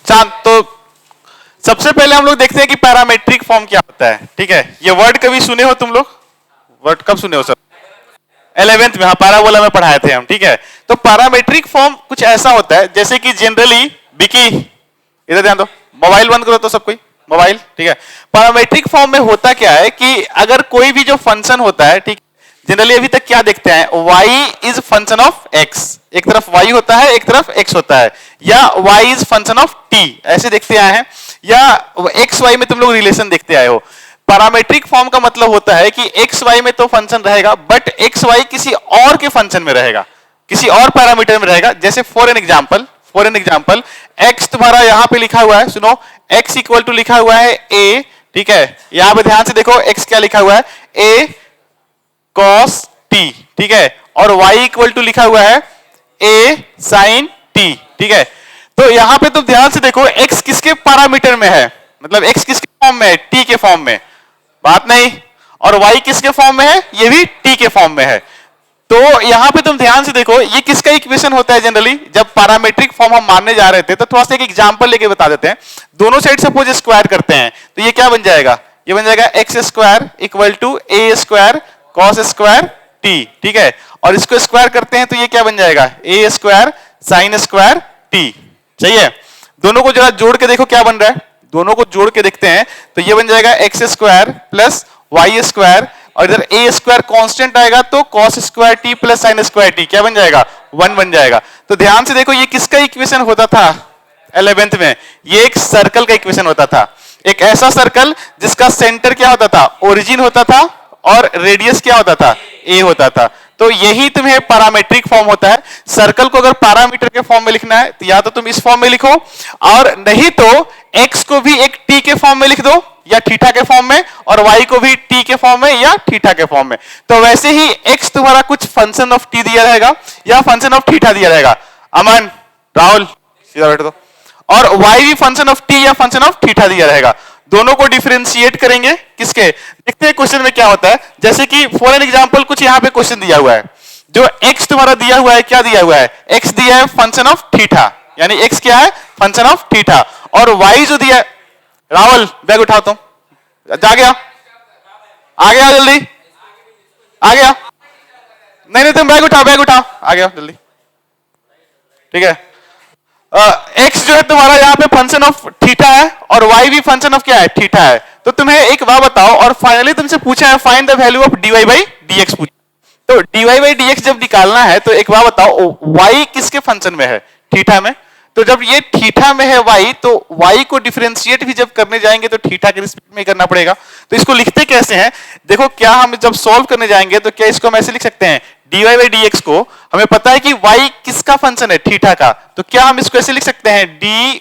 चांद तो सबसे पहले हम लोग देखते हैं कि पैरामेट्रिक फॉर्म क्या होता है। ठीक है, ये वर्ड कभी सुने हो तुम लोग? वर्ड कब सुने हो सब? 11th में, हाँ, पैराबोला में पढ़ाए थे हम। ठीक है, तो पैरामेट्रिक फॉर्म कुछ ऐसा होता है जैसे कि जनरली बिकी, इधर ध्यान दो, मोबाइल बंद करो तो सब कोई मोबाइल। ठीक है, पैरामेट्रिक फॉर्म में होता क्या है कि अगर कोई भी जो फंक्शन होता है, ठीक, जनरली अभी तक क्या देखते हैं, y is function of x, एक तरफ y होता है एक तरफ x होता है, या y is function of t, ऐसे देखते आए हैं, या x y में तुम लोग रिलेशन देखते आए हो। पैरामेट्रिक फॉर्म का मतलब होता है कि x y में तो फंक्शन रहेगा, बट x y किसी और के फंक्शन में रहेगा, किसी और पैरामीटर में रहेगा। जैसे फॉर एन एग्जाम्पल x तुम्हारा यहां पे लिखा हुआ है, सुनो, x इक्वल टू लिखा हुआ है a, ठीक है, यहां पे ध्यान से देखो x क्या लिखा हुआ है, a cos t, ठीक है, और y इक्वल टू लिखा हुआ है a sin t, ठीक है। तो यहां पे तुम ध्यान से देखो x किसके पैरामीटर में है, मतलब x किसके फॉर्म में है, t के फॉर्म में, बात नहीं, और y किसके फॉर्म में है, ये भी t के फॉर्म में है। तो यहां पे तुम ध्यान से देखो ये किसका इक्वेशन होता है जनरली, जब पैरामेट्रिक फॉर्म हम मानने जा रहे थे तो थोड़ा सा एक एग्जांपल लेके बता देते हैं। दोनों साइड सपोज स्क्वायर करते हैं तो ये क्या बन जाएगा, ये बन जाएगा x square equal to a square cos square t, ठीक है, और इसको स्क्वायर करते हैं तो ये क्या बन जाएगा, ए स्क्वायर साइन स्क्वायर टी। चाहिए, दोनों को जरा जोड़ के देखो क्या बन रहा है, दोनों को जोड़ के देखते हैं तो ये बन जाएगा x square plus y square, और इधर ए स्क्वायर कांस्टेंट आएगा तो cos square t plus sine square t क्या बन जाएगा, 1 बन जाएगा। तो ध्यान से देखो ये किसका इक्वेशन होता था 11th में, ये एक सर्कल का इक्वेशन होता था, एक ऐसा सर्कल जिसका सेंटर क्या होता था, ओरिजिन होता था, और रेडियस क्या होता था, ए होता था। तो यही तुम्हें पैरामेट्रिक फॉर्म होता है। सर्कल को अगर पैरामीटर के फॉर्म में लिखना है तो या तो तुम इस फॉर्म में लिखो, और नहीं तो x को भी एक t के फॉर्म में लिख दो या थीटा के फॉर्म में, और y को भी t के फॉर्म में या थीटा के फॉर्म में। तो वैसे ही x तुम्हारा कुछ फंक्शन ऑफ t दिया रहेगा या फंक्शन ऑफ थीटा दिया रहेगा, अमन राहुल सीधा बैठ दो, और y भी फंक्शन ऑफ t या फंक्शन ऑफ थीटा दिया रहेगा। दोनों को डिफरेंशिएट करेंगे किसके, देखते हैं क्वेश्चन में क्या होता है। जैसे कि फॉर एन एग्जांपल कुछ यहां पे क्वेश्चन दिया हुआ है, जो x तुम्हारा दिया हुआ है, क्या दिया हुआ है, x दिया है फंक्शन ऑफ थीटा, यानी x क्या है, फंक्शन ऑफ थीटा, और y जो दिया, राहुल बैग उठाओ तुम, जा गया, आ गया जल्दी, आ गया, नहीं नहीं तुम बैग उठाओ, आ गया जल्दी, ठीक है। x जो है तुम्हारा यहाँ पे फंक्शन ऑफ थीटा है, और y भी फंक्शन ऑफ क्या है, थीटा है। तो तुम्हें एक बात बताओ, और फाइनली तुमसे पूछा है find the value of dy by dx पूछा, तो dy बाई dx जब निकालना है तो एक बात बताओ y किसके फंक्शन में है, थीटा में। तो जब ये थीटा में है y, तो y को डिफरेंशिएट भी जब करने जाएंगे तो थीटा के रिस्पेक्ट में करना पड़ेगा। तो इसको लिखते कैसे हैं, देखो, क्या हम जब सॉल्व करने जाएंगे तो क्या इसको हम ऐसे लिख सकते हैं, dy बाई dx को हमें पता है कि y किसका फंक्शन है, थीटा का, तो क्या हम इसको ऐसे लिख सकते हैं dy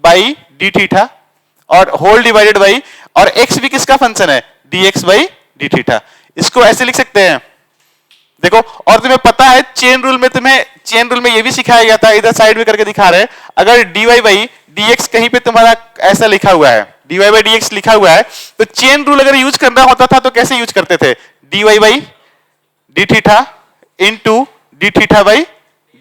बाई डी थीटा, और होल डिवाइडेड बाई, और x भी किसका फंक्शन है, dx बाई डी थीटा, इसको ऐसे लिख सकते हैं। देखो, और तुम्हें पता है चेन रूल में ये भी सिखाया गया था, इधर साइड में करके दिखा रहे हैं, अगर dy बाई dx कहीं पे तुम्हारा ऐसा लिखा हुआ है, dy बाई dx लिखा हुआ है, तो चेन रूल अगर यूज करना होता था तो कैसे यूज करते थे, dy by D theta into D theta by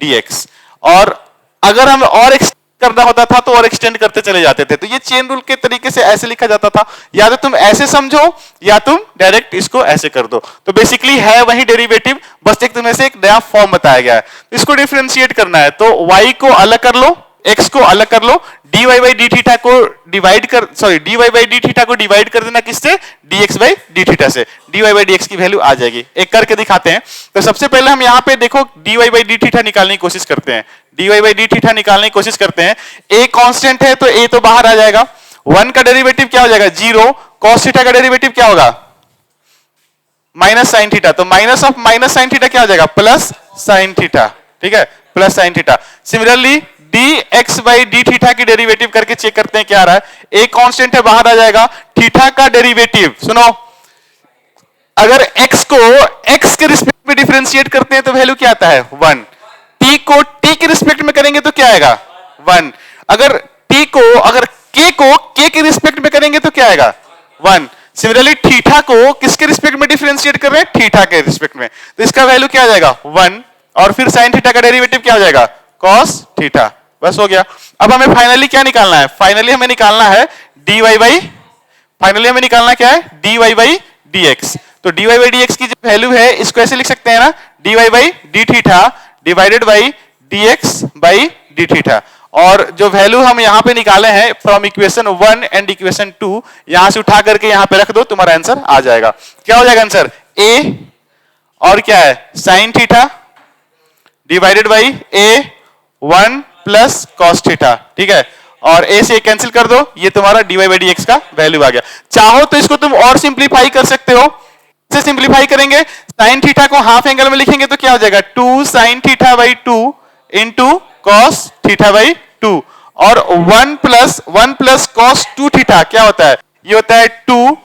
dx, और अगर हम और एक्सटेंड करना होता था तो और एक्सटेंड करते चले जाते थे। तो ये चेन रूल के तरीके से ऐसे लिखा जाता था, या तो तुम ऐसे समझो या तुम डायरेक्ट इसको ऐसे कर दो। तो बेसिकली है वही डेरिवेटिव, बस एक तुम्हें से एक नया फॉर्म बताया गया है। इसको डिफरेंशिएट करना है तो y को अलग कर लो, x को अलग कर लो, dy बाई डी थीटा को डिवाइड कर, sorry dy by D theta को डिवाइड कर देना किससे, dx बाई डी थीटा से, dy बाई dx की वैल्यू आ जाएगी। एक करके दिखाते हैं। तो सबसे पहले हम यहाँ पे देखो dy बाई डी थीटा निकालने की कोशिश करते हैं, dy बाई डी थीटा निकालने की कोशिश करते हैं। a कांस्टेंट है तो a तो बाहर आ जाएगा, 1 का डेरिवेटिव क्या हो जाएगा, 0, cos थीटा का डेरिवेटिव क्या होगा, माइनस साइन थीटा, तो minus of minus sine theta क्या हो जाएगा, प्लस साइन थीटा, ठीक है, plus sine theta. Similarly dx by D theta की डेरिवेटिव करके चेक करते हैं क्या आ रहा है, a कांस्टेंट है बाहर आ जाएगा, थीटा का डेरिवेटिव, सुनो, अगर x को x के रिस्पेक्ट में डिफरेंशिएट करते हैं तो वैल्यू क्या आता है, 1, t को t के रिस्पेक्ट में करेंगे तो क्या आएगा, 1, अगर k को k के रिस्पेक्ट में करेंगे तो क्या आएगा, 1। सिमिलरली थीटा को किसके रिस्पेक्ट में डिफरेंशिएट कर रहे हैं, थीटा के रिस्पेक्ट में, तो इसका वैल्यू क्या आ जाएगा, 1, और फिर साइन थीटा का डेरिवेटिव क्या हो जाएगा, cos थीटा, बस हो गया। अब हमें फाइनली क्या निकालना है? फाइनली हमें निकालना है dy बाई, फाइनली हमें निकालना क्या है? dy by dx। तो dy बाई dx की जो वैल्यू है इसको ऐसे लिख सकते हैं ना, dy by d theta divided by dx by d theta. और जो वैल्यू हम यहां पे निकाले हैं फ्रॉम इक्वेशन 1 एंड इक्वेशन 2, यहां से उठा करके यहां पे रख दो, तुम्हारा आंसर आ जाएगा। क्या हो जाएगा आंसर? a और क्या है? Sine theta divided by a1 plus cos theta, ठीक है। और a से कैंसिल कर दो, ये तुम्हारा dy बाई dx का वैल्यू आ गया। चाहो तो इसको तुम और सिंप्लीफाई कर सकते हो। से सिंप्लीफाई करेंगे, साइन थीटा को हाफ एंगल में लिखेंगे तो क्या हो जाएगा? 2 sine theta by 2 into cos theta by 2, और 1 प्लस कॉस 2 थीटा क्या होता है? ये होता है 2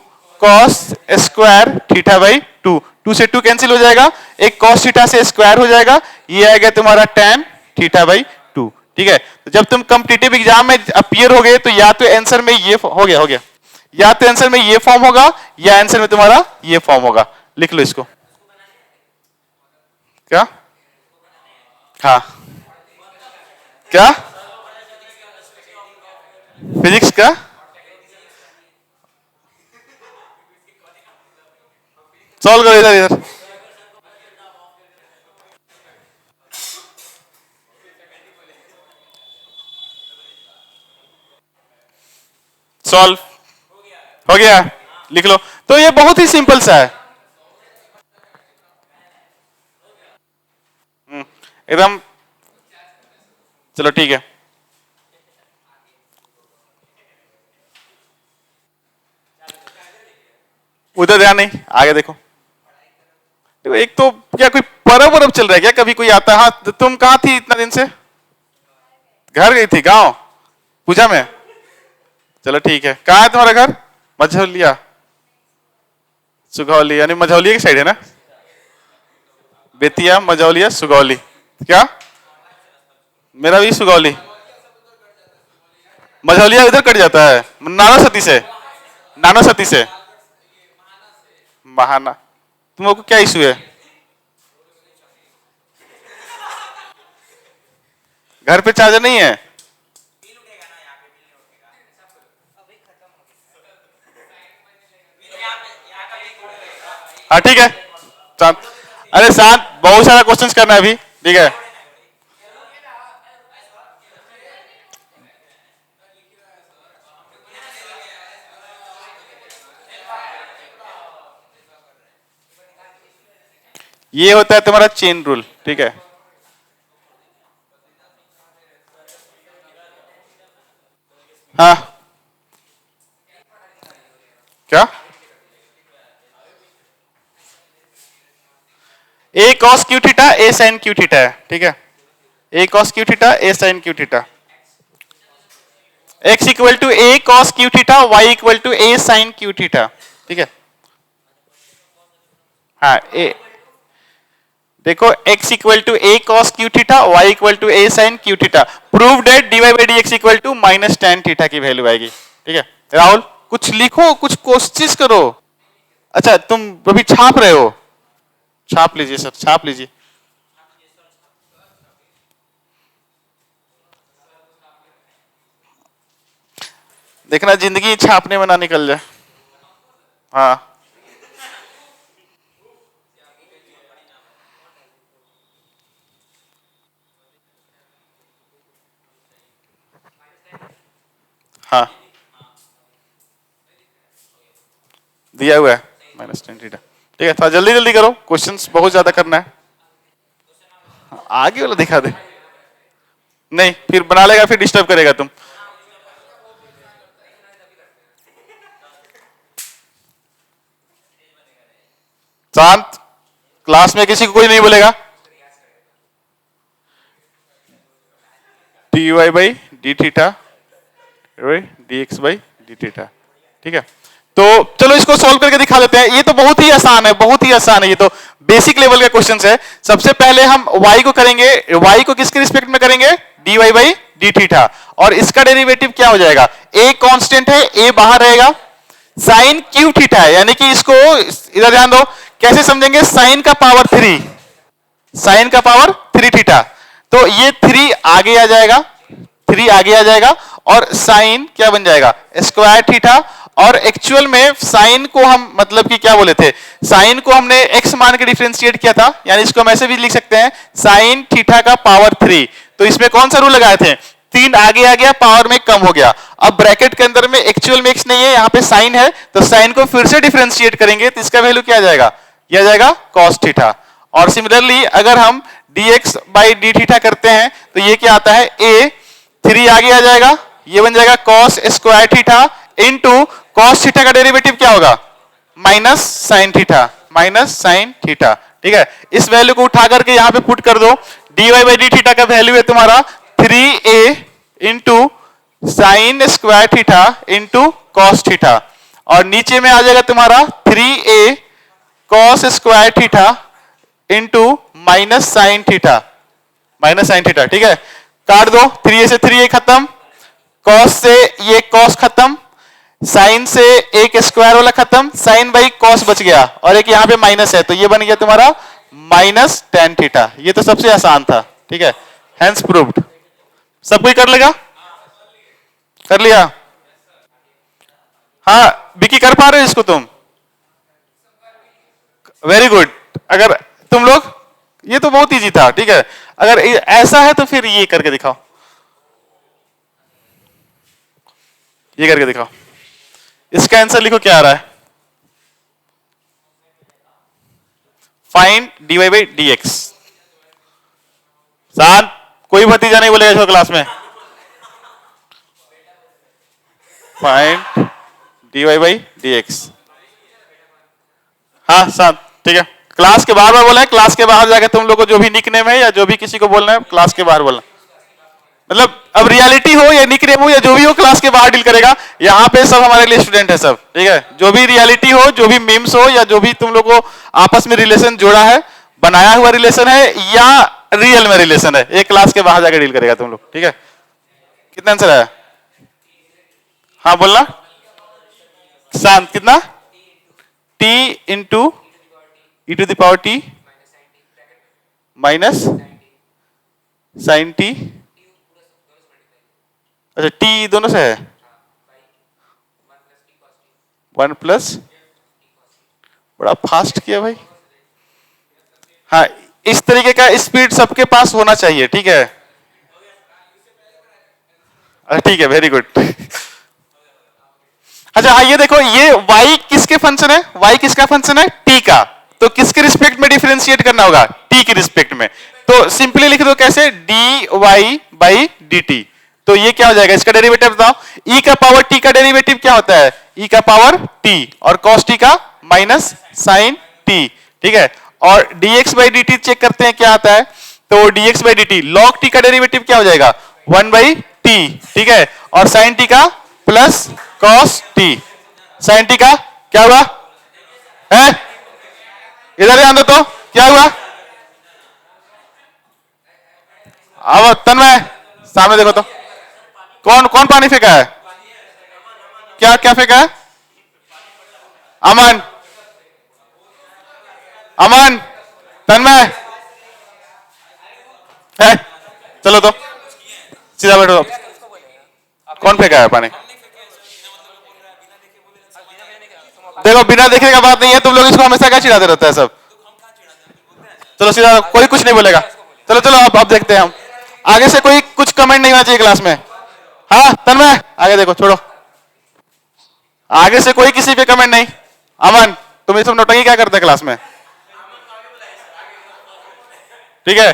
कॉस स्क्वायर थीटा बाई 2। 2 से 2 कैंसिल हो जाएगा, एक कॉस थीटा से स्क्वायर हो जाएगा, ये आएगा तुम्हारा tan थीटा बाई 2, ठीक है। तो जब तुम कॉम्पिटिटिव एग्जाम में अपीयर हो गए तो या तो आंसर में ये हो गया, या तो आंसर में ये फॉर्म होगा या आंसर में तुम्हारा ये फॉर्म होगा। लिख लो इसको। क्या? हाँ, क्या फिजिक्स का? सॉल्व करो इधर इधर। सॉल्व हो गया, लिख लो। तो ये बहुत ही सिंपल सा है, एकदम। चलो ठीक है, उधर ध्यान नहीं, आगे देखो। देखो एक तो क्या कोई परब वरब चल रहा है क्या? कभी कोई आता है? हाँ, तुम कहाँ थी इतना दिन से? घर गई थी गांव पूजा में? चलो ठीक है। कहाँ है तुम्हारा घर? मझौलिया, सुगौली, यानी मझौलिया की साइड है ना? बेतिया, मझौलिया, सुगौली। क्या? मेरा भी सुगौली। मझौलिया इधर कट जाता है नानो सती से, नानो सती से महाना। तुम लोग को क्या इशू है? घर पे चार्जर नहीं है? हाँ ठीक है, शांत। अरे शांत, बहुत सारा क्वेश्चंस करना है अभी, ठीक है। ये होता है तुम्हारा चेन रूल, ठीक है। हाँ, क्या? A cos q theta a sine q theta है, ठीक है। A cos q theta a sine q theta, x equal to a cos q theta, y equal to a sine q theta, ठीक है। हाँ, ए देखो, x equal to a cos q theta, y equal to a sine q theta. Prove that dy by dx equal to minus tan theta की value आएगी, ठीक है। राहुल कुछ लिखो, कुछ कोशिश करो। अच्छा, तुम अभी छाप रहे हो? छाप लीजिए सर, छाप लीजिए। देखना जिंदगी छापने में ना निकल जाए। हाँ, हाँ दिया हुआ है माइनस tan थीटा, ठीक है। थोड़ा जल्दी जल्दी करो, क्वेश्चंस बहुत ज्यादा करना है। आगे वाला दिखा दे, नहीं फिर बना लेगा, फिर डिस्टर्ब करेगा तुम। शांत, क्लास में किसी को कोई नहीं बोलेगा। dy by D theta dx by D theta, ठीक है। तो चलो इसको सॉल्व करके दिखा देते हैं। ये तो बहुत ही आसान है, बहुत ही आसान है, ये तो बेसिक लेवल का क्वेश्चन है। सबसे पहले हम y को करेंगे, y को किसके रिस्पेक्ट में करेंगे? dy बाई डी थीटा, और इसका डेरिवेटिव क्या हो जाएगा? a कांस्टेंट है, a बाहर रहेगा, साइन क्यू थीटा है, यानी कि इसको इधर ध्यान दो, कैसे समझेंगे? साइन का पावर 3, साइन का पावर 3 थीटा, तो ये 3 आगे आ जाएगा, 3 आगे आ जाएगा और साइन क्या बन जाएगा स्क्वायर थीटा। और एक्चुअल में साइन को हम मतलब कि क्या बोले थे, साइन को हमने x मान के डिफरेंशिएट किया था, यानी इसको हम ऐसे भी लिख सकते हैं साइन थीटा का पावर 3। तो इसमें कौन सा रूल लगाए थे, 3 आगे आ गया पावर में कम हो गया। अब ब्रैकेट के अंदर में एक्चुअल में x नहीं है, यहाँ पे साइन है, तो साइन को फिर से डिफरेंशिएट करेंगे तो इसका वैल्यू क्या आ जाएगा, यह आ जाएगा कॉस थीटा। और सिमिलरली अगर हम dx बाई डी थीटा करते हैं तो ये क्या आता है a, 3 आगे आ जाएगा, ये बन जाएगा cos square theta into cos theta का डेरिवेटिव क्या होगा minus sine theta, minus sine theta. ठीक है, इस वैल्यू को उठा करके यहां पे पुट कर दो, dy बाई डी थीटा का वैल्यू है तुम्हारा 3a into sine square theta into cos theta, और नीचे में आ जाएगा तुम्हारा 3a cos square theta into minus sine theta, minus sine theta. ठीक है, काट दो, 3a से 3a खत्म, कॉस से ये कॉस खत्म, साइन से एक स्क्वायर वाला खत्म, साइन बाई कॉस बच गया, और एक यहां पे माइनस है तो ये बन गया तुम्हारा माइनस टेन थीटा। ये तो सबसे आसान था। ठीक है, हेंस प्रूव्ड। सब कोई कर लेगा, कर लिया? हाँ विकी कर पा रहे हो इसको तुम? Very good. अगर तुम लोग, ये तो बहुत इजी था। ठीक है, अगर ऐसा है तो फिर ये करके दिखाओ, ये करके दिखाओ। इसका आंसर लिखो क्या आ रहा है, फाइंड dy बाई dx। शांत, कोई भतीजा नहीं बोलेगा इसको क्लास में। Find dy by dx। हाँ शांत, ठीक है। क्लास के बाहर बोला है, क्लास के बाहर जाकर तुम लोग को जो भी निकनेम है या जो भी किसी को बोलना है क्लास के बाहर बोलना। मतलब अब रियलिटी हो या निकनेम हो या जो भी हो क्लास के बाहर डील करेगा। यहाँ पे सब हमारे लिए स्टूडेंट है सब। ठीक है, जो भी रियलिटी हो, जो भी मीम्स हो, या जो भी तुम लोग को आपस में रिलेशन जोड़ा है, बनाया हुआ रिलेशन है या रियल में रिलेशन है, एक क्लास के बाहर जाकर डील करेगा तुम लोग। ठीक है, कितना आंसर आया? हाँ बोलना शांत। कितना? t into e to the power t minus sine t। अच्छा t दोनों से है, 1 प्लस, बड़ा फास्ट किया भाई। हाँ, इस तरीके का स्पीड सबके पास होना चाहिए। ठीक है, ठीक है, वेरी गुड। अच्छा हाँ, ये देखो, ये y किसके फंक्शन है, y किसका फंक्शन है, t का। तो किसके रिस्पेक्ट में डिफरेंशिएट करना होगा, t के रिस्पेक्ट में। तो सिंपली लिख दो कैसे, dy बाई dt। तो ये क्या हो जाएगा, इसका डेरिवेटिव बताओ। e का पावर t का डेरिवेटिव क्या होता है, e का पावर t, और cos t का माइनस साइन t। ठीक है, और dx बाई dt चेक करते हैं क्या आता है। तो dx by dt log t का डेरिवेटिव क्या हो जाएगा, 1 बाई t। ठीक है, और साइन t का plus cos t, sine t का क्या हुआ है, इधर ध्यान दो तो क्या हुआ। अब तन्मय सामने देखो तो, कौन कौन पानी फेंका है, क्या क्या फेंका है? अमन, अमन, तन्मय है, चलो तो सीधा बैठो। कौन फेंका है पानी? देखो बिना देखने का बात नहीं है, तुम लोग इसको हमेशा क्या चिढ़ाते रहता है सब। चलो सीधा, कोई कुछ नहीं बोलेगा। चलो चलो अब देखते हैं हम। आगे से कोई कुछ कमेंट नहीं होना चाहिए क्लास में। हाँ तन्मय आगे देखो, छोड़ो, आगे से कोई किसी पे कमेंट नहीं। अमन तुम ये सब नौटंकी क्या करते हैं क्लास में? ठीक है,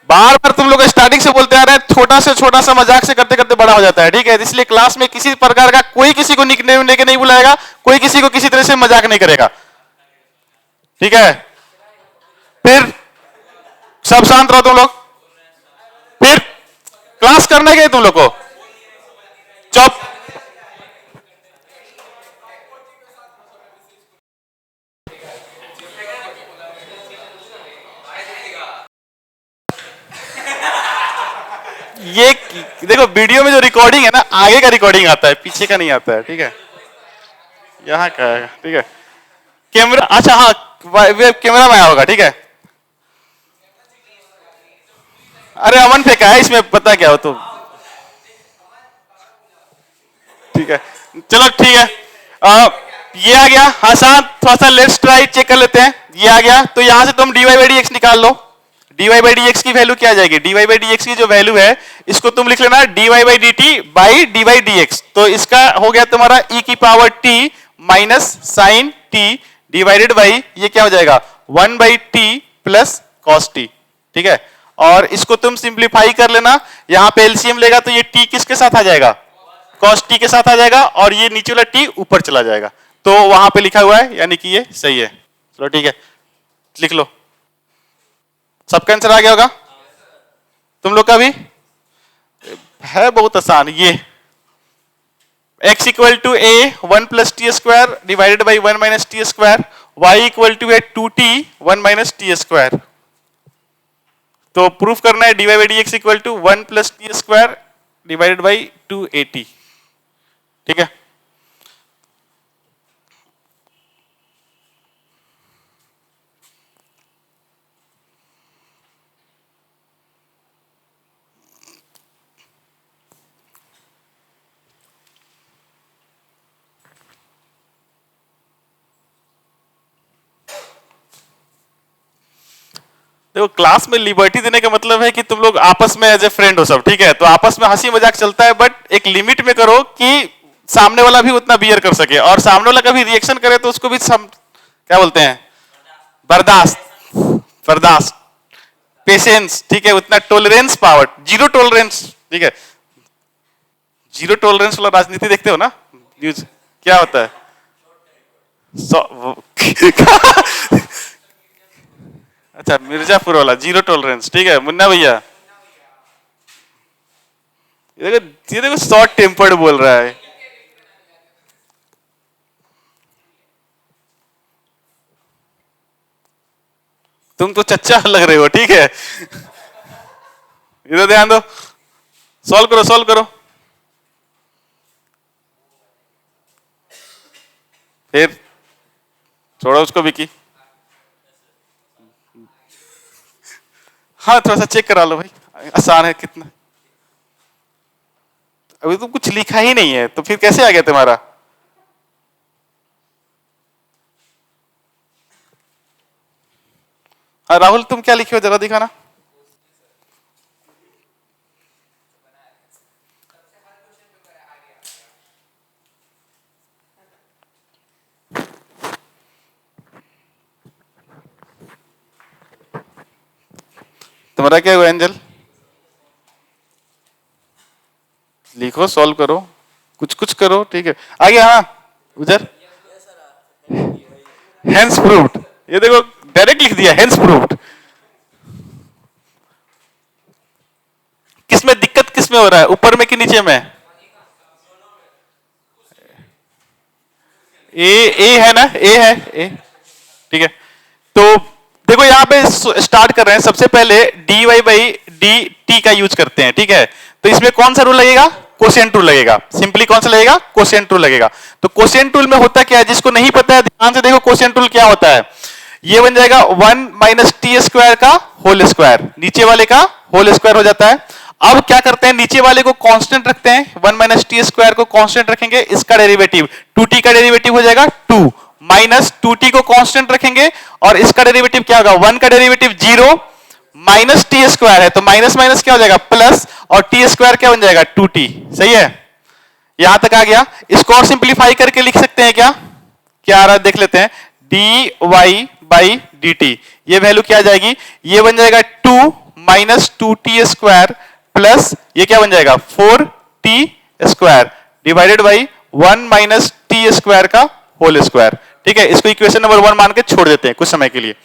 बार बार तुम लोग स्टार्टिंग से बोलते आ रहे हैं, छोटा सा मजाक से करते करते बड़ा हो जाता है। ठीक है, इसलिए क्लास में किसी प्रकार का कोई किसी को निकनेम लेके नहीं बुलाएगा, कोई किसी को किसी तरह से मजाक नहीं करेगा। ठीक है, फिर सब शांत रहो तुम लोग, फिर क्लास करने गए तुम लोग को, चुप। ये देखो वीडियो में जो रिकॉर्डिंग है ना, आगे का रिकॉर्डिंग आता है, पीछे का नहीं आता है। ठीक है, यहाँ का है। ठीक है, कैमरा, अच्छा हाँ वेब कैमरा में आया होगा। ठीक है, अरे अमन फेंका है इसमें, पता क्या हो तो ठीक है, चलो ठीक है। ये आ गया आसान, थोड़ा सा लेट्स ट्राई चेक कर लेते हैं। ये आ गया, तो यहां से तुम dy बाई डी एक्स निकाल लो। dy बाई डी एक्स की वैल्यू क्या आ जाएगी? dy बाई डी एक्स की जो वैल्यू है इसको तुम लिख लेना dy by d t by d by d x. तो इसका हो गया तुम्हारा e की power t minus sine t divided by ये क्या हो जाएगा 1 by t plus cos t. ठीक है, और इसको तुम सिंप्लीफाई कर लेना, यहां पे एलसीएम लेगा तो ये t किसके साथ आ जाएगा? कॉस टी के साथ आ जाएगा, और ये नीचे वाला t ऊपर चला जाएगा। तो वहां पे लिखा हुआ है, यानी कि ये सही है। चलो ठीक है, लिख लो। सबका आंसर आ गया होगा तुम लोग का भी? है बहुत आसान। ये x equal to a 1 plus t square divided by 1 minus t square, y equal to है 2t 1 माइनस टी स्क्वायर। तो प्रूफ करना है dy by d x equal to 1 plus t square divided by 2at। ठीक है, देखो class में liberty देने का मतलब है कि तुम लोग आपस में एज ए फ्रेंड हो सब। ठीक है, तो आपस में हंसी मजाक चलता है, बट एक लिमिट में करो कि सामने वाला भी उतना बियर कर सके, और सामने वाला कभी रिएक्शन करे तो उसको भी क्या बोलते हैं, बर्दाश्त, बर्दाश्त, पेशेंस। ठीक है, उतना टॉलरेंस पावर, जीरो टॉलरेंस। ठीक है, जीरो टॉलरेंस वाला राजनीति देखते हो ना न्यूज, क्या होता है? अच्छा, मिर्जापुर वाला जीरो टॉलरेंस। ठीक है मुन्ना भैया, ये देखो शॉर्ट टेम्पर्ड बोल रहा है। तुम तो चच्चा लग रहे हो। ठीक है, इधर ध्यान दो, सॉल्व करो, सॉल्व करो। फिर छोड़ो उसको विकी। हाँ थोड़ा सा चेक करा लो भाई, आसान है कितना। अभी तो कुछ लिखा ही नहीं है, तो फिर कैसे आ गया तुम्हारा? हाँ राहुल, तुम क्या लिखे हो जरा दिखाना। तुम्हारा क्या हुआ एंजल? लिखो, सॉल्व करो, कुछ कुछ करो। ठीक है, आगे। हाँ उधर, हेंस प्रूव्ड। ये देखो डायरेक्ट लिख दिया हेंस प्रूव्ड। किसमें दिक्कत, किसमें हो रहा है, ऊपर में कि नीचे में? ए है ना, ए है ए। ठीक है, तो देखो यहां पे स्टार्ट कर रहे हैं। सबसे पहले d y by d t का यूज करते हैं। ठीक है, तो इसमें कौन सा रूल लगेगा? कोशिएंट रूल लगेगा। सिंपली कौन सा लगेगा? कोशिएंट रूल लगेगा। तो कोशिएंट रूल में होता क्या है, जिसको नहीं पता है ध्यान से देखो, कोशिएंट रूल क्या होता है। ये बन जाएगा 1 माइनस टी स्क्वायर का होल स्क्वायर, नीचे वाले का होल स्क्वायर हो जाता है। अब क्या करते हैं, नीचे वाले को कांस्टेंट रखते हैं, 1 माइनस टी स्क्वायर को कांस्टेंट रखेंगे, इसका डेरिवेटिव 2t का डेरिवेटिव हो जाएगा 2 माइनस 2t को कांस्टेंट रखेंगे, और इसका डेरिवेटिव क्या होगा? 1 का डेरिवेटिव 0 माइनस टी स्क्वायर है, तो माइनस माइनस क्या हो जाएगा? प्लस, और टी स्क्वायर क्या बन जाएगा? 2t। सही है, यहां तक आ गया। इसको और सिंप्लीफाई करके लिख सकते हैं क्या? क्या आ रहा है देख लेते हैं। dy बाई dt, ये वैल्यू क्या आ जाएगी? ये बन जाएगा 2 माइनस 2t स्क्वायर प्लस ये क्या बन जाएगा? 4t square divided by 1 minus t square का होल स्क्वायर। ठीक है, इसको इक्वेशन नंबर 1 मान के छोड़ देते हैं कुछ समय के लिए।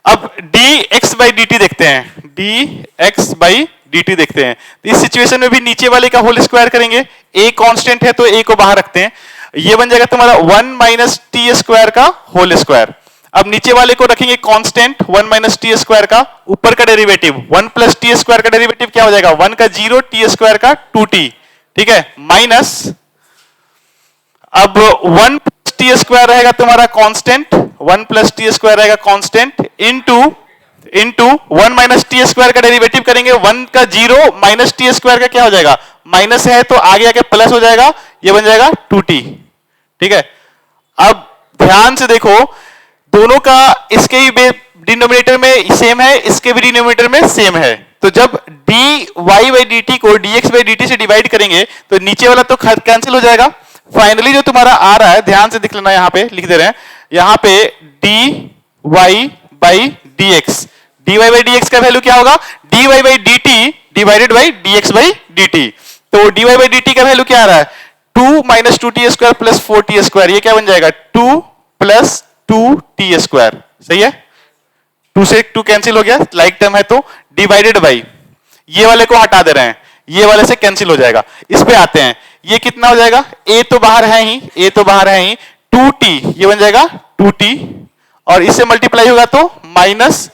अब dx बाई dt देखते हैं, dx बाई dt देखते हैं। तो इस सिचुएशन में भी नीचे वाले का होल स्क्वायर करेंगे, a कांस्टेंट है तो a को बाहर रखते हैं, ये बन जाएगा तुम्हारा 1 माइनस टी स्क्वायर का होल स्क्वायर। अब नीचे वाले को रखेंगे कांस्टेंट 1 माइनस टी स्क्वायर का, ऊपर का डेरिवेटिव 1 प्लस टी स्क्वायर का डेरिवेटिव क्या हो जाएगा? 1 का 0, टी स्क्वायर का 2t। ठीक है, माइनस, अब 1 प्लस टी स्क्वायर रहेगा तुम्हारा कांस्टेंट, 1 प्लस टी स्क्वायर रहेगा constant, into into 1 minus t square का डेरिवेटिव करेंगे, 1 का 0 माइनस टी स्क्वायर का क्या हो जाएगा, माइनस है तो आगे आके प्लस हो जाएगा, ये बन जाएगा 2t। ठीक है, अब ध्यान से देखो, दोनों का इसके भी डिनोमिनेटर में सेम है, इसके भी डिनोमिनेटर में सेम है, तो जब d y by d t को d x by d t से डिवाइड करेंगे तो नीचे वाला तो कैंसिल हो जाएगा। फाइनली जो तुम्हारा आ रहा है, ध्यान से दिख लेना, यहां पे लिख दे रहे हैं, यहां पे d y by d x, d y by d x का वैल्यू क्या होगा, d y by d t divided by d x by d t. तो d y by d t का वैल्यू क्या आ रहा है, 2 minus two t square plus 4t square, ये क्या बन जाएगा 2 प्लस 2t स्क्वायर। सही है, 2 से 2 कैंसिल हो गया, लाइक टर्म है, तो डिवाइडेड बाई, ये वाले को हटा दे रहे हैं, ये वाले से कैंसिल हो जाएगा। इस पे आते हैं, ये कितना हो जाएगा, a तो बाहर है ही, a तो बाहर है ही, 2t ये बन जाएगा 2t, और इससे मल्टीप्लाई होगा तो माइनस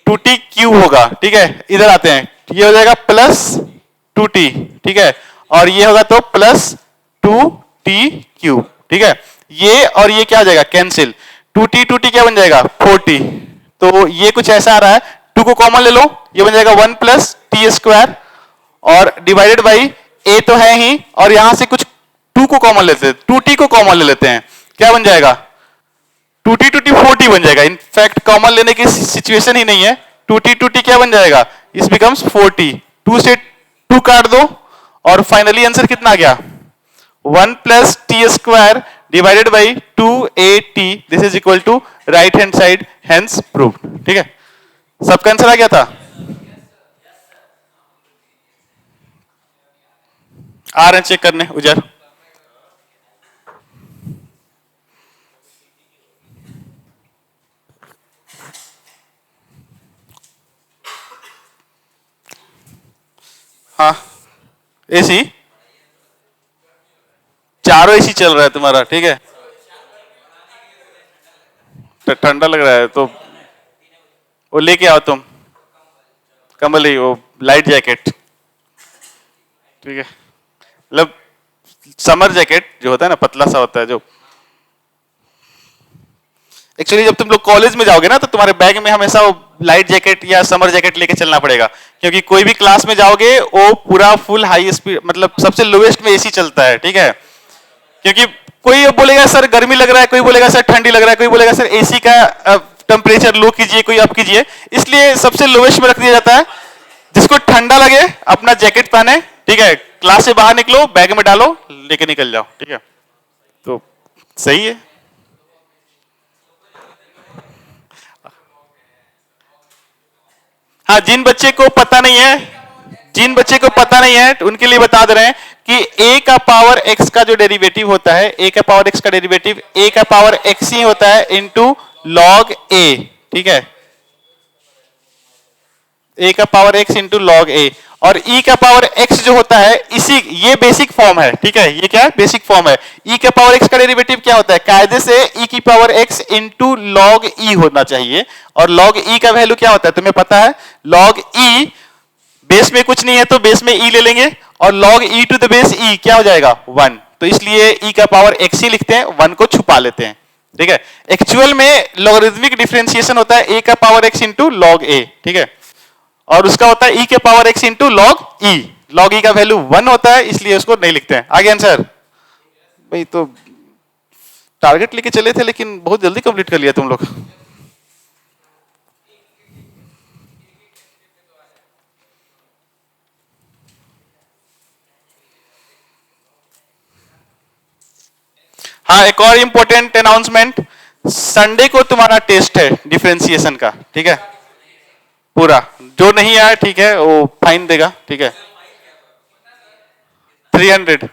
2t क्यूब होगा। ठीक है, इधर आते हैं, ये हो जाएगा प्लस 2t। ठीक है, और ये होगा तो प्लस 2t क्यूब। ठीक है, ये और ये क्या हो जाएगा, कैंसिल, 2t क्या बन जाएगा 4t। तो ये कुछ ऐसा आ रहा है, 2 को कॉमन ले लो, ये बन जाएगा 1 प्लस टी स्क्वायर, और डिवाइडेड बाई a तो है ही, और यहां से कुछ 2 को कॉमन लेते हैं, 2t को कॉमन ले लेते हैं, क्या बन जाएगा 2t 4t बन जाएगा। इनफैक्ट कॉमन लेने की सिचुएशन ही नहीं है, 2t क्या बन जाएगा, इस बिकम्स 4t, 2 से 2 काट दो, और फाइनली आंसर कितना आ गया 1 plus t square divided by 2at, this is equal to right hand side, hence proved. ठीक है, सबका आंसर आ गया था। आ रहे हैं चेक करने उजर, हाँ एसी, चारों एसी चल रहा है तुम्हारा। ठीक है, ठंडा लग रहा है तो वो लेके आओ तुम, कंबल ही, वो लाइट जैकेट। ठीक है, मतलब समर जैकेट जो होता है ना, पतला सा होता है, जो एक्चुअली जब तुम लोग कॉलेज में जाओगे ना तो तुम्हारे बैग में हमेशा वो लाइट जैकेट या समर जैकेट लेके चलना पड़ेगा, क्योंकि कोई भी क्लास में जाओगे वो पूरा फुल हाई स्पीड, मतलब सबसे लोएस्ट में एसी चलता है। ठीक है, क्योंकि कोई बोलेगा सर गर्मी लग रहा है, कोई बोलेगा सर ठंडी लग रहा है, कोई बोलेगा सर एसी का टेम्परेचर लो कीजिए, कोई अप कीजिए, इसलिए सबसे लोएस्ट में रख दिया जाता है। जिसको ठंडा लगे अपना जैकेट पहने, ठीक है, क्लास से बाहर निकलो, बैग में डालो, लेके निकल जाओ। ठीक है, तो सही है। हाँ, जिन बच्चे को पता नहीं है, जिन बच्चे को पता नहीं है उनके लिए बता दे रहे हैं कि a का पावर x का जो डेरिवेटिव होता है, a का पावर x का डेरिवेटिव a का पावर x ही होता है इनटू log a। ठीक है, a का power x into log a, और e का पावर x जो होता है, इसी ये बेसिक फॉर्म है। ठीक है, ये क्या है, बेसिक फॉर्म है। e का पावर x का डेरिवेटिव क्या होता है, कायदे से e की power x into log e होना चाहिए, और लॉग e का वैल्यू क्या होता है तुम्हें पता है, लॉग e बेस में कुछ नहीं है तो बेस में e ले लेंगे, और log e to the base e क्या हो जाएगा 1, तो इसलिए e का पावर x ही लिखते हैं, 1 को छुपा लेते हैं। ठीक है, एक्चुअल में लॉगरिथमिक डिफरेंशिएशन होता है a का power x into log a। ठीक है, और उसका होता है e के power x into log e, log e का वैल्यू 1 होता है, इसलिए उसको नहीं लिखते हैं। आगे आंसर भाई, तो टारगेट लेके चले थे लेकिन बहुत जल्दी कंप्लीट कर लिया तुम लोग। हाँ, एक और इंपॉर्टेंट अनाउंसमेंट, संडे को तुम्हारा टेस्ट है डिफरेंशिएशन का। ठीक है, पूरा जो नहीं आया ठीक है वो फाइन देगा। ठीक है, 300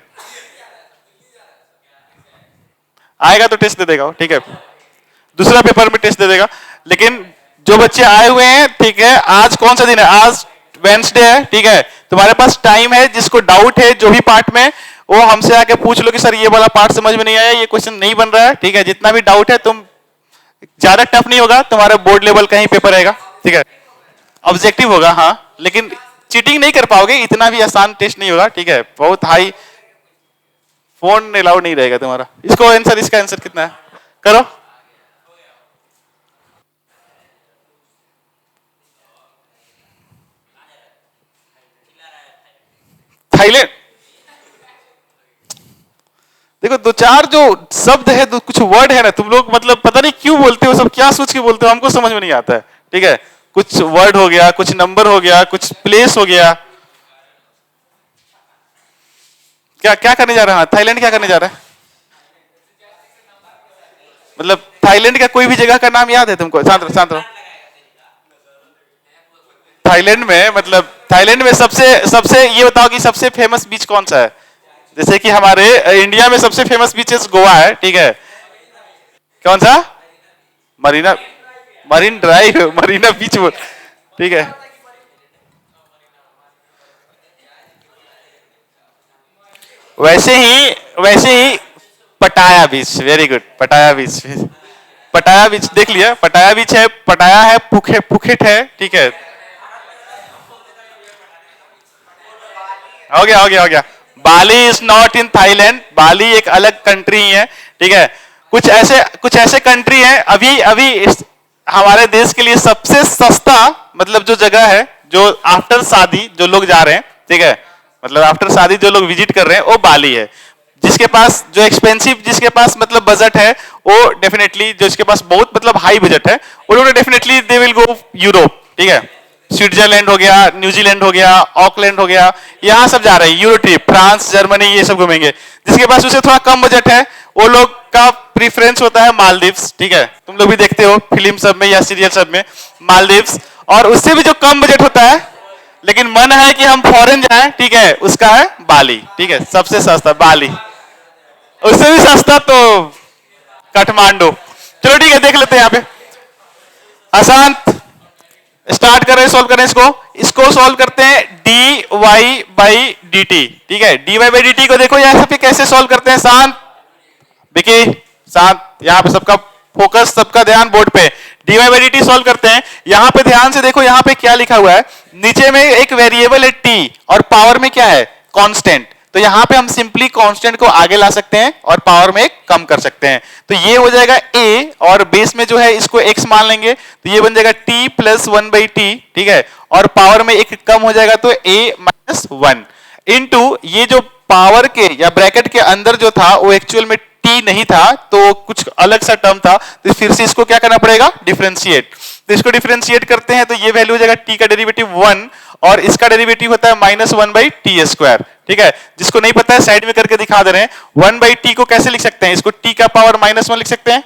आएगा तो टेस्ट दे देगा। ठीक है, दूसरा पेपर में टेस्ट दे देगा। लेकिन जो बच्चे आए हुए हैं, ठीक है, आज कौन सा दिन है, आज वेंसडे है। ठीक है, तुम्हारे पास टाइम है, जिसको डाउट है जो भी पार्ट में, वो हमसे आके पूछ लो कि सर ये वाला पार्ट समझ में नहीं आया, ये क्वेश्चन नहीं बन रहा है। ठीक है, जितना भी डाउट है, तुम ज्यादा टफ नहीं होगा, तुम्हारा बोर्ड लेवल का ही पेपर रहेगा। ठीक है, ऑब्जेक्टिव होगा, हाँ, लेकिन चीटिंग नहीं कर पाओगे, इतना भी आसान टेस्ट नहीं होगा। ठीक है, बहुत हाई, फोन अलाउड नहीं रहेगा तुम्हारा। इसको आंसर, इसका आंसर कितना है, करो। थाईलैंड, देखो दो चार जो शब्द है, कुछ वर्ड है ना, तुम लोग मतलब पता नहीं क्यों बोलते हो, सब क्या सोच के बोलते हो, हमको समझ में नहीं आता है। ठीक है, कुछ वर्ड हो गया, कुछ नंबर हो गया, कुछ प्लेस हो गया। क्या क्या करने जा रहा है थाईलैंड, क्या करने जा रहा है? मतलब थाईलैंड का कोई भी जगह का नाम याद है तुमको? शांत शांत रहो। थाईलैंड में मतलब थाईलैंड में सबसे सबसे ये बताओ कि सबसे फेमस बीच कौन सा है? जैसे कि हमारे इंडिया में सबसे फेमस बीचेस गोवा है, ठीक है, कौन सा? मरीना, मरीन ड्राइव, मरीना बीच बोल, ठीक है। वैसे ही पटाया बीच, वेरी गुड, पटाया बीच। पटाया बीच देख लिया, पटाया बीच है, पटाया है, पुखेट है, ठीक है। हो गया। बाली इज नॉट इन थाईलैंड, बाली एक अलग कंट्री है, ठीक है। कुछ ऐसे कंट्री है, अभी अभी हमारे देश के लिए सबसे सस्ता मतलब जो जगह है, जो आफ्टर शादी जो लोग जा रहे हैं, ठीक है, मतलब आफ्टर शादी जो लोग विजिट कर रहे हैं वो बाली है। जिसके पास जो एक्सपेंसिव, जिसके पास मतलब बजट है, वो डेफिनेटली, जो जिसके पास बहुत मतलब हाई बजट है, उन्होंने definitely they will go Europe, ठीक है। स्विट्जरलैंड हो गया, न्यूजीलैंड हो गया, ऑकलैंड हो गया, यहाँ सब जा रहे हैं यूरो ट्रिप, फ्रांस, जर्मनी, ये सब घूमेंगे। जिसके पास उसे थोड़ा कम बजट है, वो लोग का प्रीफरेंस होता है मालदीव्स, ठीक है। तुम लोग भी देखते हो फिल्म सब में या सीरियल सब में मालदीव्स। और उससे भी जो कम बजट होता है, लेकिन मन है कि हम फॉरेन जाएं, ठीक है, उसका है बाली, ठीक है, सबसे सस्ता बाली। उससे भी सस्ता तो काठमांडू। चलो ठीक है, देख लेते हैं यहाँ पे आसान। स्टार्ट करें, सॉल्व करें इसको। इसको सॉल्व करते हैं d y by d t, ठीक है। D y by d t को देखो यहाँ पे कैसे सॉल्व करते हैं। शांत विकी, शांत, यहाँ पे सबका फोकस, सबका ध्यान बोर्ड पे। D y by d t solve करते हैं। यहाँ पे ध्यान से देखो, यहाँ पे क्या लिखा हुआ है, नीचे में एक वेरिएबल है टी और पावर में क्या है, कांस्टेंट। तो यहाँ पे हम सिंपली कांस्टेंट को आगे ला सकते हैं और पावर में कम कर सकते हैं। तो ये हो जाएगा a, और बेस में जो है इसको x मान लेंगे, तो ये बन जाएगा t plus one by T, ठीक है। और पावर में एक कम हो जाएगा तो a माइनस वन, इंटू ये जो पावर के या ब्रैकेट के अंदर जो था वो एक्चुअल में t नहीं था, तो कुछ अलग सा टर्म था, तो फिर से इसको क्या करना पड़ेगा, डिफरेंशिएट। तो इसको डिफरेंशिएट करते हैं तो ये वैल्यू हो जाएगा t का डेरिवेटिव 1 और इसका डेरिवेटिव होता है minus one by T square, ठीक है। जिसको नहीं पता है साइड में करके दिखा दे रहे हैं। 1 बाई टी को कैसे लिख सकते हैं, इसको t का पावर माइनस वन लिख सकते हैं,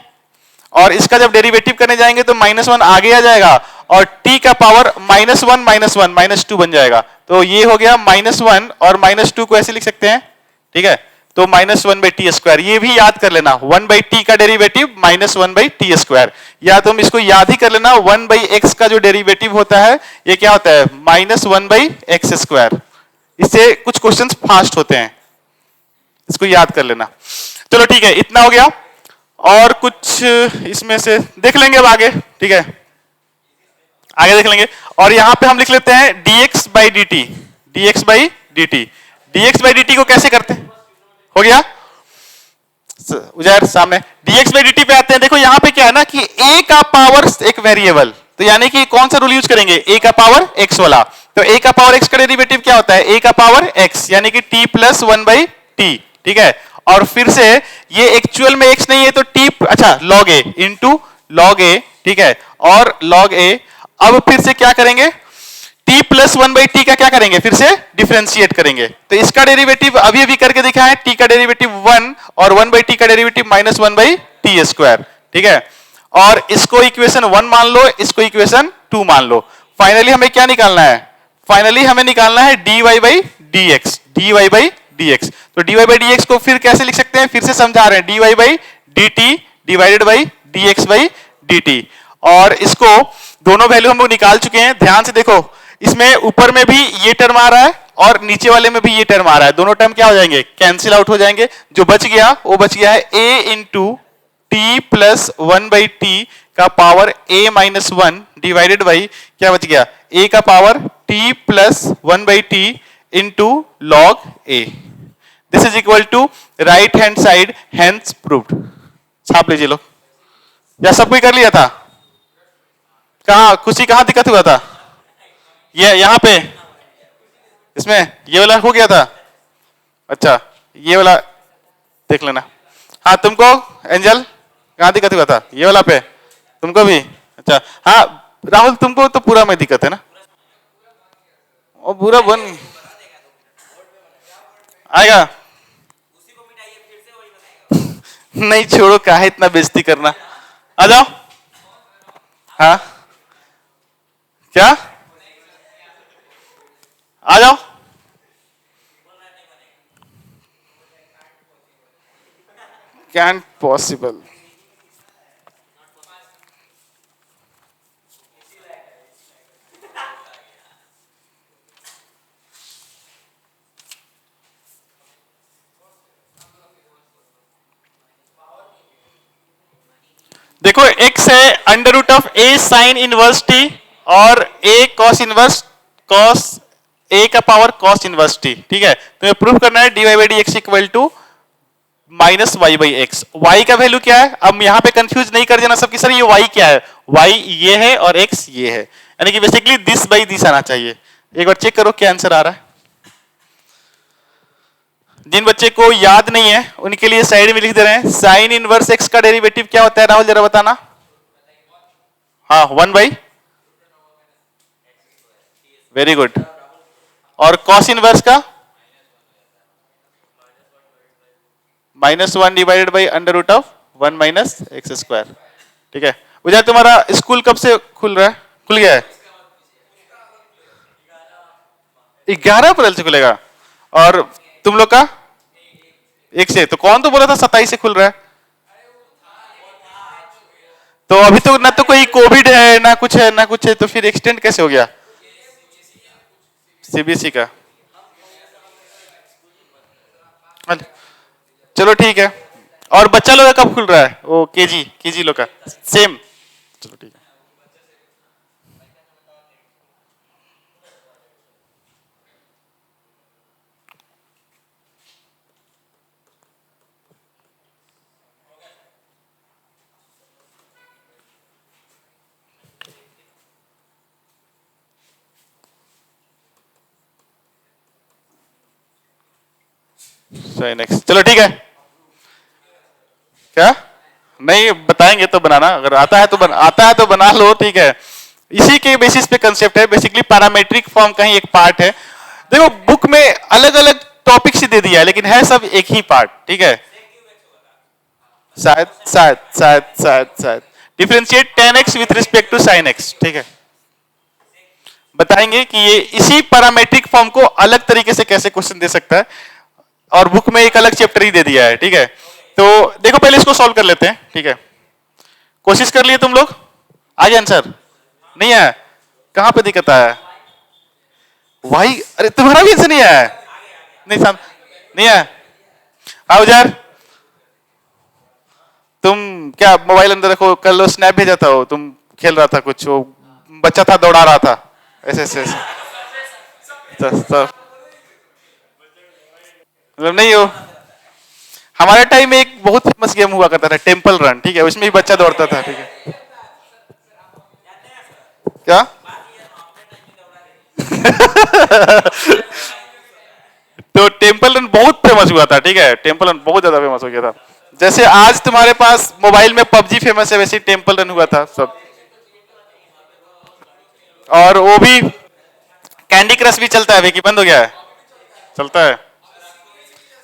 और इसका जब डेरिवेटिव करने जाएंगे तो माइनस वन आगे आ जाएगा और t का power minus one minus two बन जाएगा। तो ये हो गया माइनस वन, और माइनस टू को ऐसे लिख सकते हैं, ठीक है। तो minus one by T square, ये भी याद कर लेना, 1 बाई टी का derivative minus one by T square, या तुम इसको याद ही कर लेना, 1 बाई एक्स का जो डेरिवेटिव होता है ये क्या होता है, minus one by x square. इससे कुछ क्वेश्चंस फास्ट होते हैं, इसको याद कर लेना। चलो ठीक है, इतना हो गया, और कुछ इसमें से देख लेंगे अब आगे, ठीक है, आगे देख लेंगे। और यहां पे हम लिख लेते हैं dx by d T, dx by d T. dx by d t को कैसे करते हैं, हो गया उजैर सामने। dx बाई डी टी पे आते हैं। देखो यहां पे क्या है ना कि a का पावर एक वेरिएबल, तो यानी कि कौन सा रूल यूज करेंगे, a का पावर x वाला। तो a का पावर x का डेरिवेटिव क्या होता है, a का पावर x, यानी कि t plus one by T, ठीक है। और फिर से ये एक्चुअल में x नहीं है तो t, अच्छा log a into log a, ठीक है, और log a। अब फिर से क्या करेंगे, t plus one by t का क्या करेंगे, फिर से डिफरेंशिएट करेंगे। तो इसका डेरिवेटिव अभी अभी करके दिखा है, t का डेरिवेटिव 1 और 1 बाई टी का derivative minus one by T square, ठीक है। और इसको इक्वेशन 1 मान लो, इसको इक्वेशन 2 मान लो। फाइनली हमें क्या निकालना है, फाइनली हमें निकालना है dy by d x, dy by d x. तो dy बाई डी एक्स को फिर कैसे लिख सकते हैं, फिर से समझा रहे हैं, dy by d t divided by dx by dt। और इसको दोनों वैल्यू हम लोग निकाल चुके हैं, ध्यान से देखो, इसमें ऊपर में भी ये टर्म आ रहा है और नीचे वाले में भी ये टर्म आ रहा है, दोनों टर्म क्या हो जाएंगे, कैंसिल आउट हो जाएंगे। जो बच गया वो बच गया है a into t plus one by t का power a minus one divided by क्या बच गया, a का power t plus one by t into log a। This is equal to right hand side, hence proved. छाप लीजिए लोग, या सब कोई कर लिया था, कहा खुशी, कहां दिक्कत हुआ था, ये यहां पे इसमें ये वाला हो गया था, अच्छा ये वाला देख लेना। हाँ तुमको एंजल कहाँ दिक्कत हुआ था? ये वाला पे तुमको भी? अच्छा हाँ राहुल तुमको तो पूरा में दिक्कत है ना? और पूरा बन आएगा। नहीं छोड़ो काहे इतना बेइज्जती करना। आ जाओ। हाँ क्या? आ जाओ। Can possible. देखो x है under root of a sine inverse t और a cos inverse cos a का पावर cos इनवर्स t। ठीक है तुम्हें प्रूव करना है dy by d x equal to minus y by x. Y का वैल्यू क्या है? अब यहां पे कंफ्यूज नहीं कर देना सबकी सर ये वाई क्या है। वाई ये है और एक्स ये है यानी कि बेसिकली दिस बाई दिस आना चाहिए। एक बार चेक करो क्या आंसर आ रहा है। जिन बच्चे को याद नहीं है उनके लिए साइड में लिख दे रहे हैं साइन इनवर्स एक्स का डेरिवेटिव क्या होता है राहुल जरा बताना। हाँ 1/, वेरी गुड। और कॉस इनवर्स का -1 divided by under root of 1 minus x square. ठीक है उधर तुम्हारा स्कूल कब से खुल रहा है? खुल गया है 11 अप्रैल से खुलेगा। और तुम लोग का 1 से। तो कौन तो बोला था 27 से खुल रहा है? तो अभी तो ना तो कोई कोविड है ना कुछ है ना कुछ है तो फिर एक्सटेंड कैसे हो गया? सीबीएसई का। चलो ठीक है। और बच्चा लोग का कब खुल रहा है? वो केजी लोग का सेम। चलो ठीक है। नेक्स्ट चलो ठीक है। क्या नहीं बताएंगे तो बनाना अगर आता है तो बना लो। ठीक है इसी के बेसिस पे कंसेप्ट है बेसिकली पैरामेट्रिक फॉर्म का ही एक पार्ट है। देखो बुक में अलग अलग टॉपिक से दे दिया है लेकिन है सब एक ही पार्ट। ठीक है शायद शायद शायद शायद शायद differentiate tan x with respect to sin x। ठीक है बताएंगे कि ये इसी पैरामेट्रिक फॉर्म को अलग तरीके से कैसे क्वेश्चन दे सकता है और बुक में एक अलग चैप्टर ही दे दिया है। ठीक है तो देखो पहले इसको सॉल्व कर लेते हैं। ठीक है कोशिश कर लिए तुम लोग? आ गया आंसर? नहीं आया? कहां पे दिक्कत आया? भाई अरे तुम्हारा भी आंसर नहीं आया? नहीं साम नहीं आया? आओ यार तुम क्या मोबाइल अंदर रखो। कल स्नैप भेजा था वो तुम खेल रहा था कुछ वो बच्चा था दौड़ा रहा था ऐसे ऐसे मतलब नहीं हो। हमारे टाइम में एक बहुत फेमस गेम हुआ करता था टेंपल रन। ठीक है उसमें भी बच्चा दौड़ता था। ठीक है क्या? तो टेंपल रन बहुत फेमस हुआ था। ठीक है टेंपल रन बहुत ज्यादा फेमस हो गया था। जैसे आज तुम्हारे पास मोबाइल में पबजी फेमस है वैसे टेंपल रन हुआ था सब। और वो भी कैंडी क्रश भी चलता है अभी कि बंद हो गया है? चलता है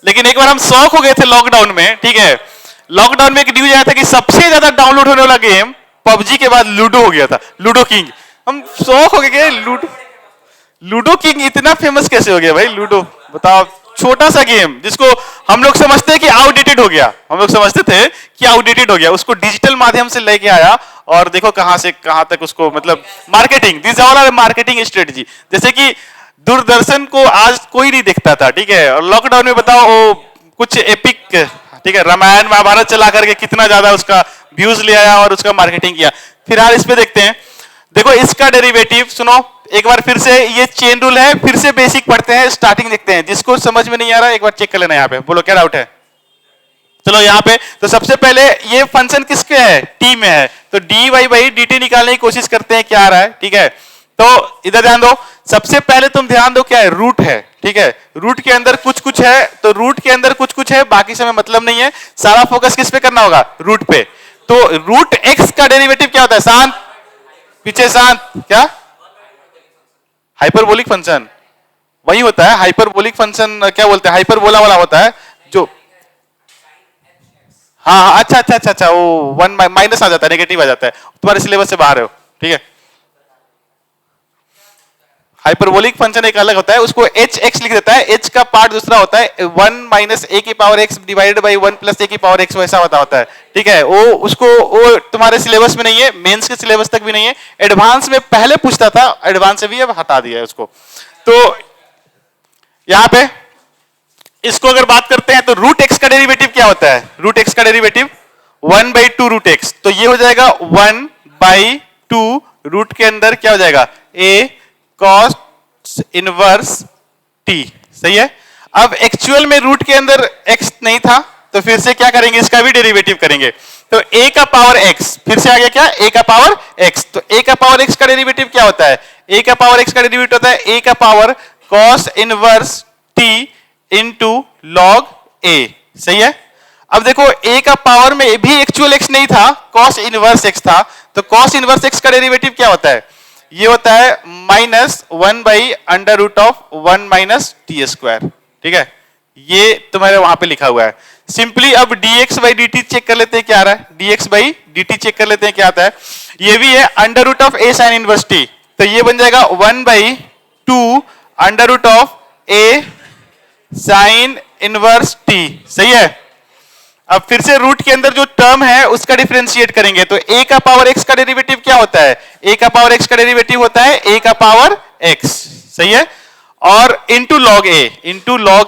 लेकिन एक बार हम शौक हो गए थे लॉकडाउन में। ठीक है लॉकडाउन में एक न्यूज आया था कि सबसे ज्यादा डाउनलोड होने वाला गेम पबजी के बाद लूडो हो गया था। Ludo king. हम शौक हो गए लूडो लूडो किंग इतना फेमस कैसे हो गया भाई लूडो? बताओ छोटा सा गेम जिसको हम लोग समझते हैं कि आउटडेटेड हो गया। हम लोग समझते थे कि आउटडेटेड हो गया उसको डिजिटल माध्यम से लेके आया और देखो कहां से कहां तक उसको मतलब marketing this all are marketing strategy. जैसे कि दूरदर्शन को आज कोई नहीं देखता था। ठीक है और लॉकडाउन में बताओ वो कुछ एपिक ठीक है रामायण महाभारत चला करके कितना ज्यादा उसका व्यूज ले आया और उसका मार्केटिंग किया। फिलहाल इस पे देखते हैं। देखो इसका डेरिवेटिव सुनो एक बार फिर से ये चेन रूल है फिर से बेसिक पढ़ते हैं स्टार्टिंग देखते हैं। जिसको समझ में नहीं आ रहा एक बार चेक कर लेना। यहाँ पे बोलो क्या डाउट है? चलो यहाँ पे तो सबसे पहले ये फंक्शन किसके है? टी में है तो d y by d t निकालने की कोशिश करते हैं क्या आ रहा है। ठीक है तो इधर ध्यान दो सबसे पहले तुम ध्यान दो क्या है? रूट है। ठीक है, रूट के अंदर कुछ कुछ है, तो रूट के अंदर कुछ कुछ है, बाकी समय मतलब नहीं है, सारा फोकस किस पे करना होगा, रूट पे। तो रूट एक्स का डेरिवेटिव क्या होता है, शांत, पीछे शांत, क्या, हाइपरबोलिक फंक्शन वही होता है, हाइपरबोलिक फंक्शन क्या बोलते हैं, हाइपरबोला वाला होता है जो, हाँ हाँ, अच्छा अच्छा अच्छा अच्छा, वो वन माइनस आ जाता है, नेगेटिव आ जाता है, तुम्हारे सिलेबस से बाहर हो, ठीक है। हाइपरबोलिक फंक्शन एक अलग होता है, उसको एच एक्स लिख देता है, एच का पार्ट दूसरा होता है, वन माइनस ए की power x divided by one plus a की पावर एक्स, वैसा होता है, ठीक है। वो उसको वो तुम्हारे सिलेबस में नहीं है, मेंस के सिलेबस तक भी नहीं है, एडवांस में पहले पूछता था, एडवांस से भी अब हटा दिया है उसको। तो यहां पे इसको अगर बात करते हैं तो रूट एक्स का डेरिवेटिव क्या होता है, रूट एक्स का derivative one by two root x, तो ये हो जाएगा वन बाई टू, रूट के अंदर क्या हो जाएगा, ए कॉस इनवर्स टी, सही है। अब एक्चुअल में रूट के अंदर एक्स नहीं था, तो फिर से क्या करेंगे, इसका भी डेरिवेटिव करेंगे, तो a का पावर x, फिर से आ गया क्या, a का पावर x, तो a का पावर x का डेरिवेटिव क्या होता है, a का पावर x का डेरिवेटिव होता है a का power cos inverse t into log a, सही है। अब देखो a का पावर में भी एक्चुअल x नहीं था, cos इनवर्स x था, तो cos इनवर्स x का डेरिवेटिव क्या होता है, ये होता है minus one by under root of one minus t square, ठीक है, ये तुम्हारे वहां पे लिखा हुआ है। सिंपली अब dx बाई dt चेक कर लेते हैं क्या आ रहा है, dx बाई dt चेक कर लेते हैं क्या आता है, ये भी है under root of a sine inverse t, तो ये बन जाएगा one by two under root of a sine inverse t, सही है। अब फिर से रूट के अंदर जो टर्म है उसका डिफरेंशिएट करेंगे, तो a का पावर x का डेरिवेटिव क्या होता है, a का पावर x का डेरिवेटिव होता है a का पावर x, सही है, और इनटू लॉग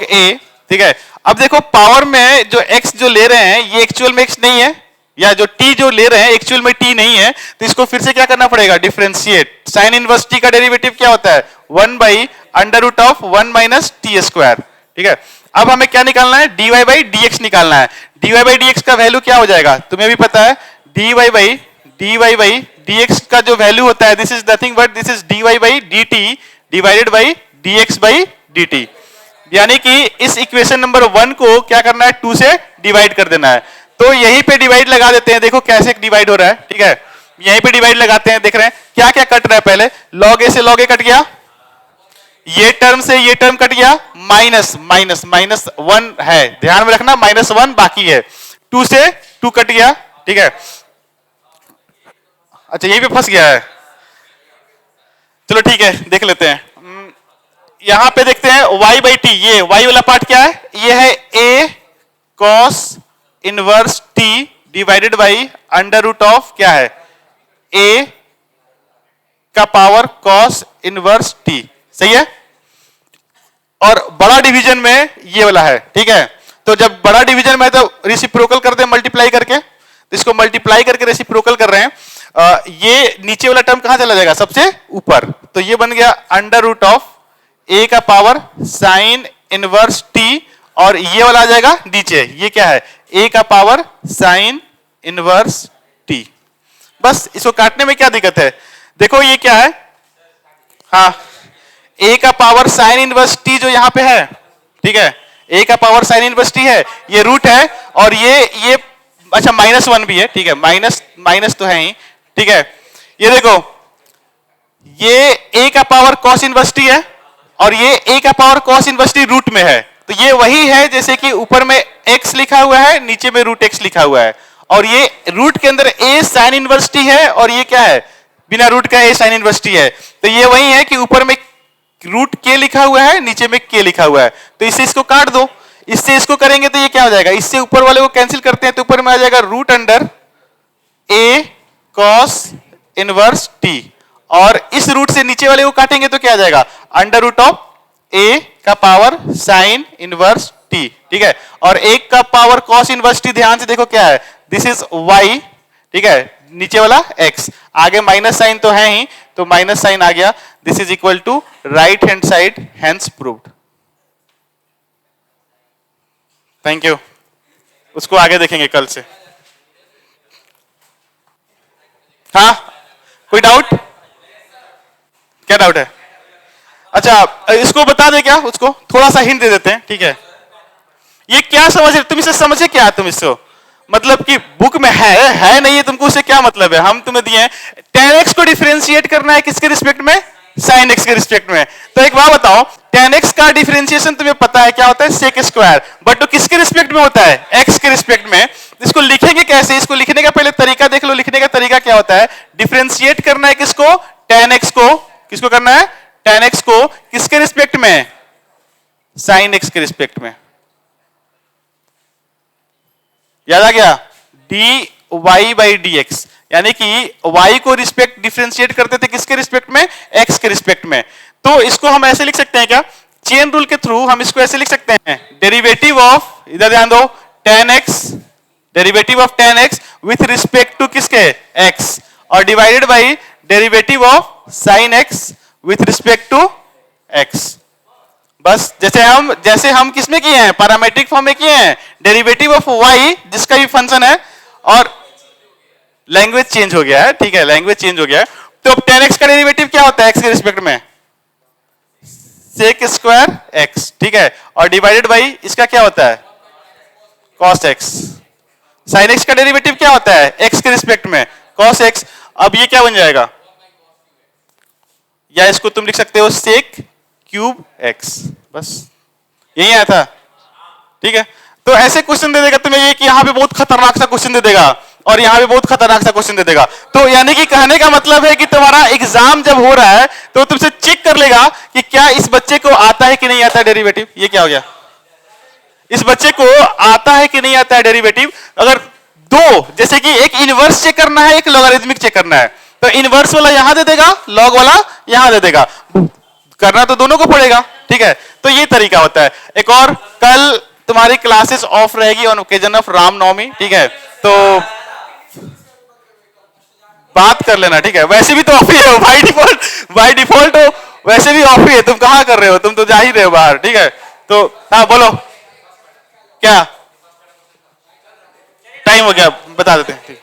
a, ठीक है। अब देखो पावर में जो x जो ले रहे हैं ये एक्चुअल में x नहीं है, या जो t जो ले रहे हैं एक्चुअल में t नहीं है, तो इसको फिर से क्या करना पड़ेगा, डिफरेंशिएट, साइन इनवर्स t का डेरिवेटिव क्या होता है, one by under root of one minus t square, ठीक है। अब हमें क्या निकालना है, dy बाई dx निकालना है, dy बाई dx का वैल्यू क्या हो जाएगा, तुम्हें भी पता है, dy बाई dx का जो वैल्यू होता है, this is nothing but this is dy by dt divided by dx by dt, यानी कि इस इक्वेशन नंबर वन को क्या करना है, टू से डिवाइड कर देना है, तो यहीं पे डिवाइड लगा देते हैं, देखो कैसे डिवाइड हो रहा है, ठीक है, यहीं पे डिवाइड लगाते हैं, देख रहे हैं क्या क्या कट रहा है, पहले log a से log a कट गया, ये टर्म से ये टर्म कट गया, माइनस माइनस माइनस वन है, ध्यान में रखना माइनस वन बाकी है, टू से टू कट गया, ठीक है। अच्छा यहीं पे फंस गया है, चलो ठीक है देख लेते हैं, यहां पे देखते हैं y बाई टी, ये y वाला पार्ट क्या है, ये है a cos inverse t divided by under root of क्या है, a का पावर cos इनवर्स t, सही है। और बड़ा डिवीजन में ये वाला है, ठीक है, तो जब बड़ा डिवीजन में तो रेसिप्रोकल कर दे मल्टीप्लाई करके, तो इसको मल्टीप्लाई करके रेसिप्रोकल कर रहे हैं, ये नीचे वाला टर्म कहां चला जाएगा, सबसे ऊपर, तो ये बन गया अंडर रूट ऑफ a का पावर साइन इनवर्स t, और ये वाला आ जाएगा नीचे, ये क्या है, a का पावर साइन इनवर्स t, बस इसको काटने में क्या दिक्कत है, देखो ये क्या है, हाँ a का पावर साइन इनवर्स t जो यहां पे है, ठीक है, a का पावर साइन इनवर्स t है, ये रूट है, और ये अच्छा माइनस वन भी है, ठीक है, माइनस माइनस तो है ही, ठीक है, ये देखो ये a का पावर cos इनवर्स t है, और ये a का power cos inverse t root में है, तो ये वही है जैसे कि ऊपर में x लिखा हुआ है, नीचे में रूट x लिखा हुआ है, और ये रूट के अंदर a साइन इनवर्स t है, और ये क्या है, बिना रूट का a साइन इनवर्स t है, तो ये वही है कि ऊपर में रूट k लिखा हुआ है, नीचे में k लिखा हुआ है, तो इससे इसको काट दो, इससे इसको करेंगे तो ये क्या हो जाएगा, इससे ऊपर वाले को कैंसिल करते हैं तो ऊपर में आ जाएगा root under a cos inverse t, और इस रूट से नीचे वाले को काटेंगे तो क्या आ जाएगा, अंडर रूट ऑफ a का पावर साइन इनवर्स t, ठीक है, और एक का पावर cos इनवर्स t, ध्यान से देखो क्या है, दिस इज y, ठीक है, नीचे वाला x, आगे माइनस साइन तो है ही, तो माइनस साइन आ गया, this is equal to right hand side, hence proved. Thank you, उसको आगे देखेंगे कल से। हाँ कोई डाउट, क्या डाउट है, अच्छा इसको बता दे क्या, उसको थोड़ा सा हिंट दे देते हैं, ठीक है। ये क्या समझ रहे तुम, इसे समझे क्या तुम इसको, मतलब कि बुक में है नहीं है, तुमको उससे क्या मतलब है। हम तुम्हें दिए tan x को डिफरेंशिएट करना है किसके रिस्पेक्ट में, sin x के रिस्पेक्ट में। तो एक बात बताओ, tan x का डिफरेंशिएशन तुम्हें पता है क्या होता है, sec स्क्वायर, बट तो किसके रिस्पेक्ट में होता है, x के रिस्पेक्ट में। इसको लिखेंगे कैसे, इसको लिखने का पहले तरीका देख लो। लिखने का तरीका क्या होता है, डिफरेंशिएट करना है किसको, tan x को, किसको करना है, tan x को किसके रिस्पेक्ट में, sin x के रिस्पेक्ट में। याद आ गया, d y by d x, यानी कि y को रिस्पेक्ट डिफरेंशिएट करते थे किसके रिस्पेक्ट में, x के रिस्पेक्ट में। तो इसको हम ऐसे लिख सकते हैं क्या, चेन रूल के थ्रू हम इसको ऐसे लिख सकते हैं, डेरिवेटिव ऑफ, इधर ध्यान दो, tan x, derivative of tan x with respect to किसके, x, और divided by derivative of sin x with respect to x। बस जैसे हम किसमें किए हैं, पैरामेट्रिक फॉर्म में किए हैं, डेरिवेटिव ऑफ y जिसका भी फंक्शन है, और लैंग्वेज चेंज हो गया है, ठीक है, लैंग्वेज चेंज हो गया है। तो अब tan x का डेरिवेटिव क्या होता है x के रिस्पेक्ट में, sec स्क्वायर x, ठीक है, और डिवाइडेड बाई इसका क्या होता है, cos x। sin x का डेरिवेटिव क्या होता है x के रिस्पेक्ट में, cos x। अब ये क्या बन जाएगा, या इसको तुम लिख सकते हो sec क्यूब x, बस यही आया था, ठीक है। तो ऐसे क्वेश्चन दे देगा तुम्हें ये कि यहां पे बहुत खतरनाक सा क्वेश्चन दे देगा, और यहां पे बहुत खतरनाक सा क्वेश्चन दे देगा। तो यानी कि कहने का मतलब है कि तुम्हारा एग्जाम जब हो रहा है तो तुमसे चेक कर लेगा कि क्या इस बच्चे को आता है कि नहीं आता है डेरिवेटिव। ये क्या हो गया, इस बच्चे को आता है कि नहीं आता है डेरिवेटिव। अगर दो, जैसे कि एक इनवर्स चेक करना है, एक लॉगरिथमिक चेक करना है, तो इनवर्स वाला यहां दे देगा, लॉग वाला यहां दे देगा, करना तो दोनों को पड़ेगा, ठीक है। तो ये तरीका होता है। एक और, कल तुम्हारी क्लासेस ऑफ रहेगी ऑन ओकेजन ऑफ रामनवमी, ठीक है, तो बात कर लेना, ठीक है। वैसे भी तो ऑफ ही हो बाय डिफॉल्ट हो, वैसे भी ऑफ ही है, तुम कहां कर रहे हो, तुम तो जा ही रहे हो बाहर, ठीक है। तो हाँ बोलो, क्या टाइम हो गया, बता देते हैं, ठीक।